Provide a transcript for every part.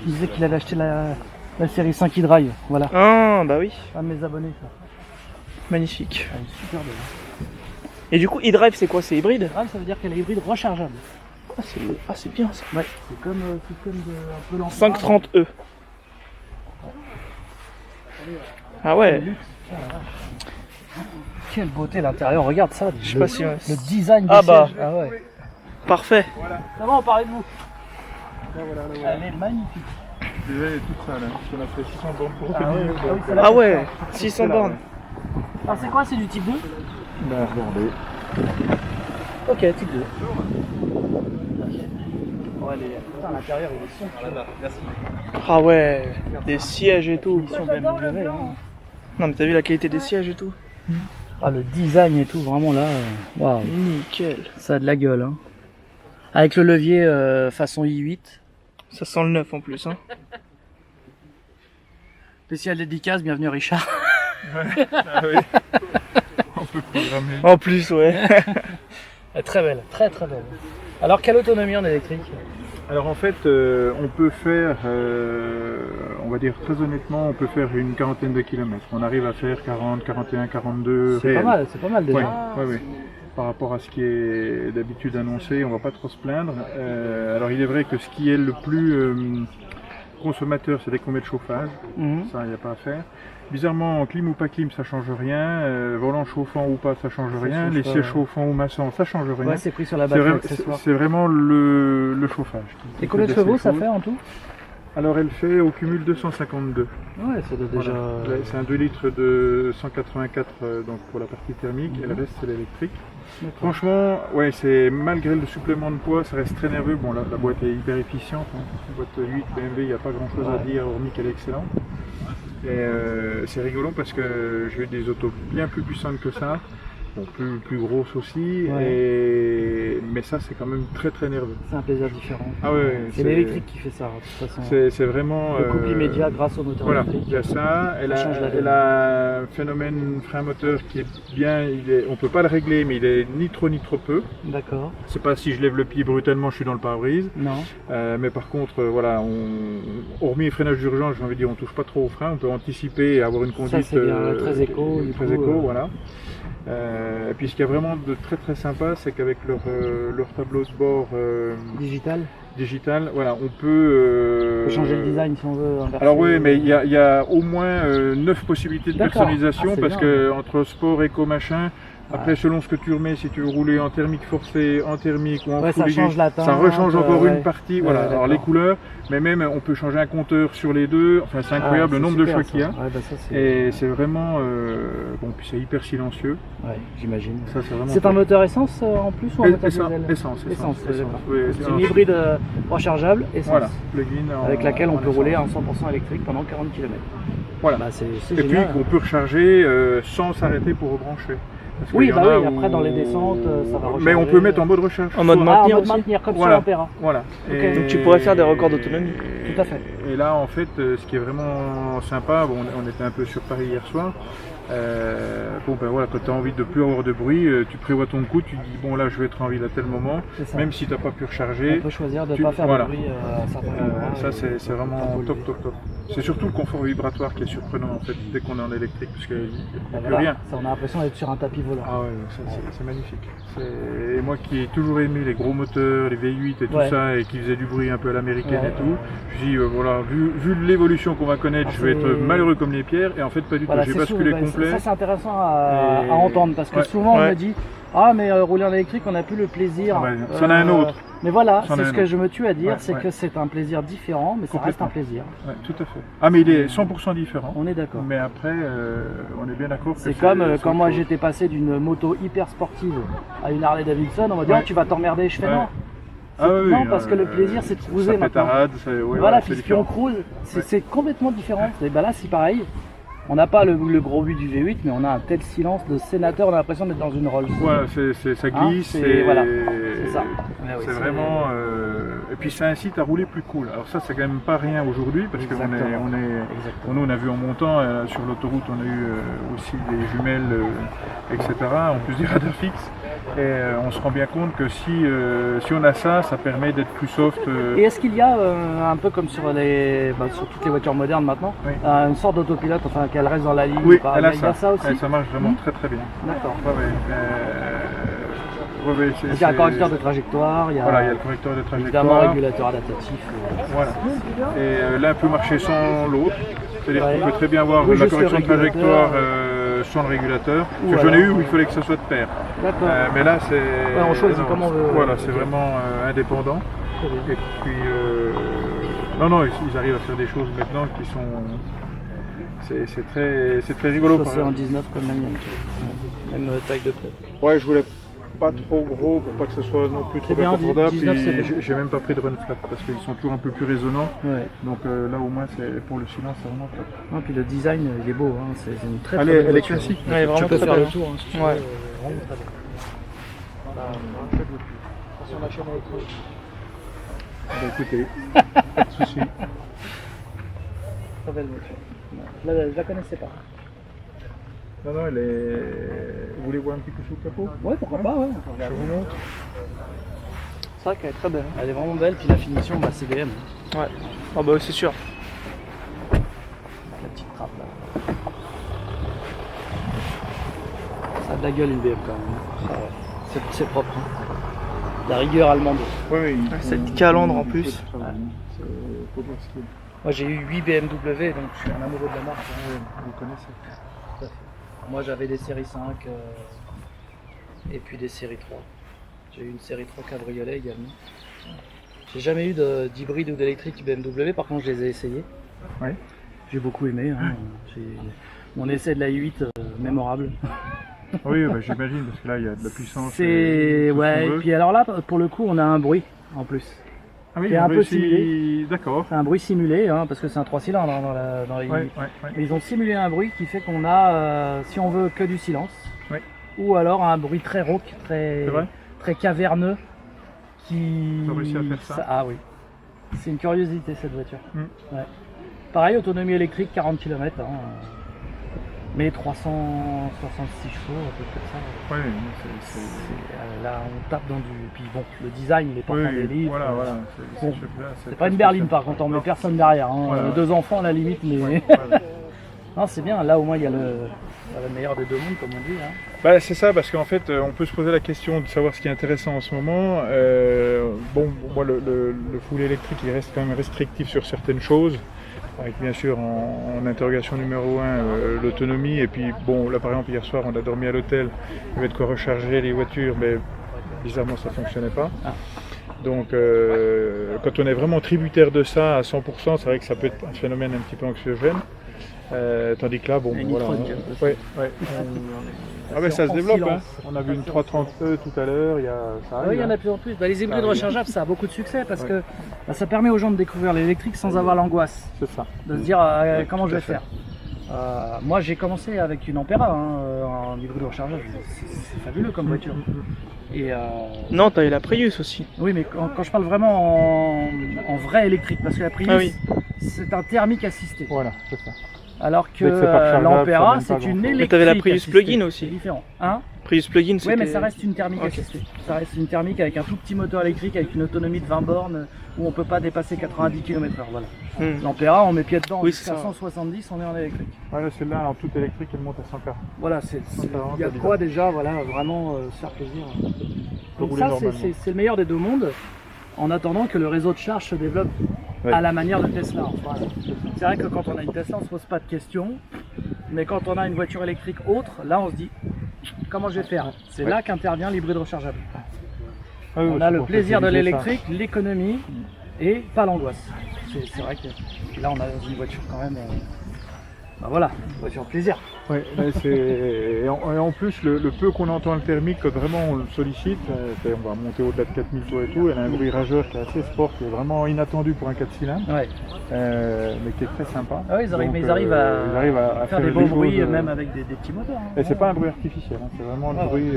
qui disait qu'il avait acheté la série 5 e-drive. Voilà. Ah, bah oui. Un de mes abonnés, ça. Magnifique. Elle est super belle. Et du coup, e-drive, c'est quoi? C'est hybride? Ah, ça veut dire qu'elle est hybride rechargeable. Ah, c'est bien ça. Ouais, c'est comme un peu l'ancien. 530e. Ah ouais. Quelle beauté l'intérieur, regarde ça. Je sais pas si... Le design des Ah bah. sièges. Ah ouais. Parfait. Ça va, on parlait de vous. Voilà. Elle est magnifique. Déjà, elle est toute sale, hein, parce qu'on a fait 600 bornes pour Ah ouais, revenir. ah oui, celle-là, Ah c'est ouais, ça. 600 bornes. Alors c'est quoi, c'est du type 2? Ben, regardez. Ok, type 2. Ouais, putain, l'intérieur il est sombre. Merci. Ah ouais, des sièges et tout. Ils sont BMW, hein. Non mais t'as vu la qualité des sièges et tout? Ah, le design et tout, vraiment là, waouh. Nickel. Ça a de la gueule, hein. Avec le levier façon i8. Ça sent le neuf en plus, hein. Spécial dédicace, bienvenue Richard. Ouais. Ah oui. On peut programmer. En plus, ouais. Elle est très belle, très très belle. Alors quelle autonomie en électrique? Alors en fait, on peut faire, on va dire très honnêtement, on peut faire une quarantaine de kilomètres. On arrive à faire 40, 41, 42 C'est réels. pas mal déjà. Ouais. Par rapport à ce qui est d'habitude annoncé, on va pas trop se plaindre. Alors il est vrai que ce qui est le plus consommateur, c'est dès qu'on met le chauffage. Mhm. Ça, il n'y a pas à faire. Bizarrement, clim ou pas clim, ça change rien. Volant chauffant ou pas, ça change rien. chauffe, Les sièges chauffants ou maçons, ça change rien. Ouais, c'est pris sur la C'est batterie vrai- accessoire. c'est vraiment le chauffage. Et combien de fait chevaux baisser ça le fait chaud. en tout? Alors elle fait au cumul 252. Ouais, ça doit déjà... Voilà. C'est un 2 litres de 184 donc pour la partie thermique et le reste c'est l'électrique. D'accord. Franchement, ouais, c'est malgré le supplément de poids, ça reste très nerveux. Bon, la boîte est hyper efficiente. Hein. La boîte 8 BMW, il n'y a pas grand chose à dire hormis qu'elle est excellente. Et c'est rigolo parce que j'ai eu des autos bien plus puissantes que ça. Bon, plus grosses aussi, mais ça c'est quand même très très nerveux. C'est un plaisir différent. Ah ouais, C'est l'électrique qui fait ça, de toute façon. c'est vraiment... Le couple immédiat grâce au moteur Voilà, électrique. il y a ça. Elle change la a, donne. elle a un phénomène frein-moteur qui est bien, on peut pas le régler, mais il est ni trop peu. D'accord. C'est pas si je lève le pied brutalement, je suis dans le pare-brise. Non. Mais par contre, voilà, hormis les freinages d'urgence, j'ai envie de dire, on touche pas trop au frein, on peut anticiper et avoir une conduite c'est bien, très éco, du très coup, éco, voilà. Et puis ce qui est vraiment de très très sympa, c'est qu'avec leur tableau de bord Digital. voilà, on peut On peut changer le design si on veut. Inverser. Alors oui, mais il y a au moins 9 possibilités de D'accord. personnalisation C'est parce bien. que entre sport, éco, machin, après selon ce que tu remets, si tu veux rouler en thermique forcé, en thermique ou en Ouais, full ça léger, change la teinte, ça rechange encore ouais. une partie, Ouais, voilà. d'accord. Alors les couleurs, mais même on peut changer un compteur sur les deux, enfin c'est incroyable le nombre de choix qu'il y a. Ouais, bah ça, Et c'est vraiment, bon puis c'est hyper silencieux, ouais, j'imagine. ça c'est vraiment... C'est un moteur essence en plus ou un moteur diesel? Essence. D'accord. Oui, C'est une hybride rechargeable essence. Voilà, plug-in Avec laquelle on peut essence. rouler en 100% électrique pendant 40 km. Voilà. Bah, c'est Et puis génial. qu'on peut recharger sans s'arrêter pour rebrancher. Parce Oui, qu'il y bah en a oui, où- après dans les descentes, ça va recharger. Mais on peut mettre en mode recharge. En mode Soit- maintenir en mode aussi. maintenir comme Voilà. sur Ampera. Voilà. Ok. Donc tu pourrais faire des records d'autonomie. Tout à fait. Et là, en fait, ce qui est vraiment sympa, bon, on était un peu sur Paris hier soir. Bon, ben voilà, quand tu as envie de plus avoir de bruit, tu prévois ton coup, tu dis bon là, je vais être en ville à tel moment, C'est ça. même si tu n'as pas pu recharger. On peut choisir de ne tu- pas faire voilà. de bruit à certains moments. Ça, et c'est vraiment pas top. polluer. C'est surtout le confort vibratoire qui est surprenant en fait, dès qu'on est en électrique, parce qu'il n'y Bah a plus voilà, rien. ça, on a l'impression d'être sur un tapis volant. Ah ouais, c'est magnifique. Et moi qui ai toujours aimé les gros moteurs, les V8 et tout Ouais. ça, et qui faisaient du bruit un peu à l'américaine Ouais. et tout, je dis voilà, vu l'évolution qu'on va connaître, Ah, je vais être c'est- malheureux comme les pierres, et en fait pas du Voilà, tout, j'ai c'est basculé souvent- complet. Ça c'est intéressant à Et- entendre parce que Ouais. souvent on Ouais. me dit ah mais rouler en électrique on n'a plus le plaisir. Ah ouais, c'en a un autre. Mais voilà, C'en a c'est un ce que autre. je me tue à dire, Ouais, c'est ouais. que c'est un plaisir différent, mais ça reste un plaisir. Ouais, tout à fait. Ah mais il est 100% différent. On est d'accord. Mais après, on est bien d'accord que C'est comme quand autre moi chose. j'étais passé d'une moto hyper sportive à une Harley Davidson, on m'a dit Ouais. oh, tu vas t'emmerder, je fais Ouais. non. Ah oui, Non, parce que le plaisir, c'est de cruiser ça maintenant. pétarade, Voilà, c'est puis on différent. cruise, c'est Ouais. c'est complètement différent. Et ben là c'est pareil. On n'a pas le gros but du V8, mais on a un tel silence de sénateur, on a l'impression d'être dans une Rolls. Ouais, ça glisse, voilà, c'est ça. c'est vraiment. Et puis ça incite à rouler plus cool. Alors ça, c'est quand même pas rien aujourd'hui parce qu'on Exactement. est, nous on a vu en montant sur l'autoroute, on a eu aussi des jumelles, etc. En plus des radars fixes. Et on se rend bien compte que si on a ça, ça permet d'être plus soft. Et est-ce qu'il y a, un peu comme sur sur toutes les voitures modernes maintenant, Oui. une sorte d'autopilote, enfin qu'elle reste dans la ligne? Oui, pas- elle a il y a ça aussi. ça marche vraiment très très bien. D'accord. Ouais, ouais, Donc, il y a un correcteur de trajectoire, Voilà, il y a le correcteur de évidemment trajectoire. régulateur adaptatif. Voilà. Et l'un peut marcher sans l'autre. C'est-à-dire Ouais. qu'on peut très bien avoir Oui, la juste le correction de régulateur. trajectoire sans le régulateur. Ou Parce que j'en ai alors- eu où il fallait que ça soit de pair. D'accord. Mais là, c'est. on choisit non, comme on veut. Voilà, c'est Ok. vraiment indépendant. Très bien. Et puis. Non, ils arrivent à faire des choses maintenant qui sont. C'est très rigolo. Ça, par c'est en exemple. 19 comme la mienne. Même taille de pneu. Ouais, je voulais pas trop gros pour pas que ce soit non plus trop C'est bien, inconfortable. 19, c'est Puis bien. j'ai même pas pris de run flat parce qu'ils sont toujours un peu plus résonnants. Ouais. Donc là au moins c'est pour le silence c'est vraiment top. Non, puis le design, il est beau. Hein. C'est une très Elle très est- belle elle est voiture. classique. Ouais, vraiment Tu peux très faire belle. le tour. Hein, si tu Ouais. veux, vraiment très bien. Attention, la chaîne à écran. Bah, écoutez, pas de soucis. Très belle voiture. Je la connaissais pas. Non, elle est. Vous voulez voir un petit peu sous le capot? Ouais, pourquoi pas, ouais. Je vous montre. C'est vrai qu'elle est très belle. Elle est vraiment belle, puis la finition, c'est BM. Ouais. Ah bah c'est sûr. La petite trappe là. Ça a de la gueule une BM quand même. C'est propre. Hein. La rigueur allemande. Oui, Cette calandre en plus. Faut dire ce qu'il y a. Moi j'ai eu 8 BMW, donc je suis un amoureux de la marque. Vous connaissez. Tout à fait. Moi j'avais des séries 5 et puis des séries 3. J'ai eu une série 3 cabriolet également. J'ai jamais eu d'hybride ou d'électrique BMW, par contre je les ai essayés. Ouais. J'ai beaucoup aimé. Hein. Mon essai de la i8 mémorable. Oui, bah, j'imagine parce que là il y a de la puissance. C'est tout ce qu'on ouais. Et veut. puis alors là, pour le coup, on a un bruit en plus. Ah oui, c'est ils ont un peu réussi- simulé. D'accord. C'est un bruit simulé, hein, parce que c'est un 3 cylindres hein, dans la i8. Ouais. Mais ils ont simulé un bruit qui fait qu'on a, si on veut, que du silence. Ouais. Ou alors un bruit très rauque, C'est vrai. très caverneux. Qui... Ils ont réussi à faire ça. Ah oui. C'est une curiosité cette voiture. Mm. Ouais. Pareil, autonomie électrique 40 km. Hein, mais 366 chevaux, un peu comme ça. Ouais, Là, on tape dans du. Puis bon, le design, il est pas oui, des livres. voilà. Bon, là, C'est pas une berline par contre, on met personne derrière. Hein. Voilà. 2 enfants à la limite, mais. Voilà. Non, c'est bien, là au moins il y a le meilleur des deux mondes, comme on dit. Hein. Bah, c'est ça, parce qu'en fait, on peut se poser la question de savoir ce qui est intéressant en ce moment. Moi, le full électrique, il reste quand même restrictif sur certaines choses. Avec bien sûr en interrogation numéro 1 l'autonomie. Et puis, bon, là par exemple, hier soir, on a dormi à l'hôtel. Il y avait de quoi recharger les voitures, mais bizarrement, ça ne fonctionnait pas. Ah. Donc, quand on est vraiment tributaire de ça à 100%, c'est vrai que ça peut être un phénomène un petit peu anxiogène. Tandis que là, bon, Et voilà. Nitron, Ouais. Ah ben ça se En développe, silence. hein. On a vu une 330e tout à l'heure, ça Oui, arrive. il y en a hein. de plus en plus. Bah, les hybrides Ah, oui. rechargeables, ça a beaucoup de succès parce Ouais. que ça permet aux gens de découvrir l'électrique sans avoir l'angoisse C'est ça. de se dire comment tout je à vais fait. faire. Moi j'ai commencé avec une Ampera en hybride rechargeable, c'est fabuleux comme voiture. Et Non, t'as eu la Prius aussi. oui, mais quand je parle vraiment en vrai électrique, parce que la Prius Ah oui. c'est un thermique assisté, Voilà, c'est ça. alors que Dès que c'est pas rechargeable, ça l'Ampera donne pas c'est une grand-chose. électrique. Mais t'avais la Prius assistée. plug-in aussi. C'est différent. Hein Prius plug-in, Oui, c'était... mais ça reste une thermique Ok. assistée. Ça reste une thermique avec un tout petit moteur électrique, avec une autonomie de 20 bornes, où on peut pas dépasser 90 km/h. Voilà. Hmm. L'Ampera, on met pied dedans Oui, jusqu'à c'est ça. 170, on est en électrique. Voilà, celle-là, en toute électrique, elle monte à 140. Voilà, il y a de quoi déjà, voilà, vraiment se faire plaisir. Donc rouler ça, normalement. c'est le meilleur des deux mondes, en attendant que le réseau de charge se développe Ouais. à la manière de Tesla. Enfin, c'est vrai que quand on a une Tesla, on se pose pas de questions, mais quand on a une voiture électrique autre, là on se dit comment je vais faire. C'est Ouais. là qu'intervient l'hybride rechargeable. Ah oui, On c'est a le pour plaisir de faciliter ça. l'électrique, l'économie et pas l'angoisse. C'est vrai que là on a une voiture quand même. Bah voilà, une voiture plaisir. Ouais, mais et en plus, le peu qu'on entend le thermique, quand vraiment on le sollicite, on va monter au-delà de 4000 tours et tout, elle a un bruit rageur qui est assez sport, qui est vraiment inattendu pour un 4 cylindres, Ouais. mais qui est très sympa. Ah oui, ils arrivent, Donc, mais ils arrivent à, ils arrivent à faire des beaux choses, bruits, même avec des petits moteurs. hein. Et c'est pas un bruit artificiel, hein, c'est vraiment le Ouais, bruit.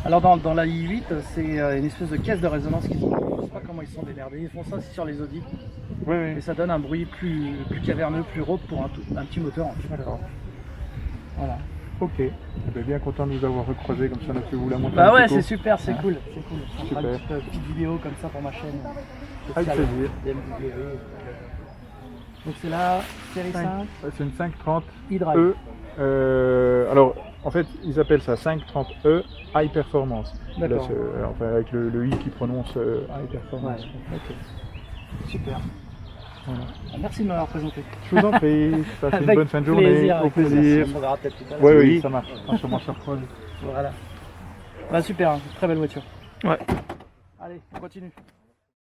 Alors dans la i8, c'est une espèce de caisse de résonance qu'ils ont. Je sais pas comment ils se sont démerdés. Ils font ça aussi sur les Audi. Ouais, Et ça donne un bruit plus caverneux, plus rauque pour un petit moteur en fait. d'accord. Voilà. Ok, je suis bien content de vous avoir recroisé, comme ça on a pu vous la montrer. Bah un ouais, petit peu. c'est super, c'est Hein. cool, c'est cool. On fera Super. une petite vidéo comme ça pour ma chaîne. Avec spéciale plaisir. BMW. Donc c'est la série 5 Ouais, c'est une 530 e-drive. E. Alors, en fait, ils appellent ça 530E High Performance. Là, D'accord. enfin, avec le I qui prononce High Performance. Ouais, ok. Super. Voilà. Merci de m'avoir présenté. Je vous en prie, passez une Avec bonne fin de journée. plaisir, Au avec plaisir. plaisir. On se verra peut-être tout à l'heure. Oui, oui, ça marche. On se recroise. Voilà. Bah super, hein, très belle voiture. Ouais. Allez, on continue.